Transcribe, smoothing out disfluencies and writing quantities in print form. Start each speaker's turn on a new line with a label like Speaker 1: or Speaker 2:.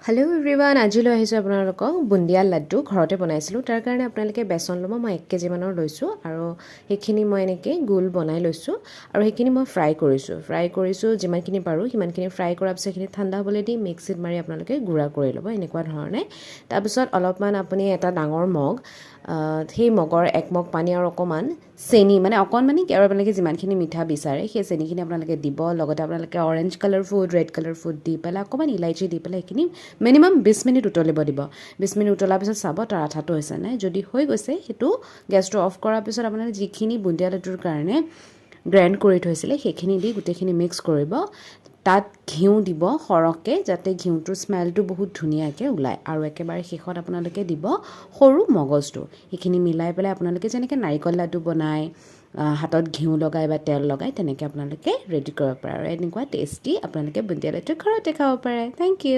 Speaker 1: Hello' everyone, আজি লৈ আহিছোঁ আপোনালোকক বুন্দিয়া লাড্ডু ঘৰতে বনাইছিলোঁ। তাৰ কাৰণে আপোনালোকে বেচন ল'ব, মই 1 কেজি মানৰ লৈছোঁ আৰু সেইখিনি মই এনেকৈ গোল বনাই লৈছোঁ আৰু সেইখিনি মই ফ্ৰাই কৰিছোঁ যিমানখিনি পাৰোঁ সিমানখিনি ফ্ৰাই কৰাৰ পিছত সেইখিনি ঠাণ্ডা হ'বলৈ দি মিক্সিত মাৰি আপোনালোকে গুড়া কৰি ল'ব এনেকুৱা ধৰণে। তাৰপিছত অলপমান আপুনি এটা ডাঙৰ মগ, সেই মগৰ 1 মগ পানী আৰু অকণমান চেনি, মানে অকণমানি আৰু আপোনালোকে যিমানখিনি মিঠা বিচাৰে সেই চেনিখিনি আপোনালোকে দিব। লগতে আপোনালোকে orange colour food, red colour food দি পেলাই অকণমান ইলাইচি দি পেলাই সেইখিনি মিনিমাম 20 মিনিট উতলিব দিব। 20 মিনিট উতলাৰ পিছত চাব তাৰ আঠাটো হৈছে নাই। যদি হৈ গৈছে সেইটো গেছটো অফ কৰাৰ পিছত আপোনালোকে যিখিনি বুন্দিয়া লাড্ডুৰ কাৰণে গ্ৰাইণ্ড কৰি থৈছিলে সেইখিনি দি গোটেইখিনি মিক্স কৰিব। তাত ঘিউ দিব সৰহকৈ, যাতে ঘিউটোৰ স্মেলটো বহুত ধুনীয়াকৈ ওলায়। আৰু একেবাৰে শেষত আপোনালোকে দিব সৰু মগজটো। সেইখিনি মিলাই পেলাই আপোনালোকে যেনেকৈ নাৰিকল লাড্ডু বনায়, হাতত ঘিউ লগাই বা তেল লগাই, তেনেকৈ আপোনালোকে ৰেডি কৰিব পাৰে আৰু এনেকুৱা টেষ্টি আপোনালোকে বুন্দিয়া লাড্ডু ঘৰতে খাব পাৰে। Thank U.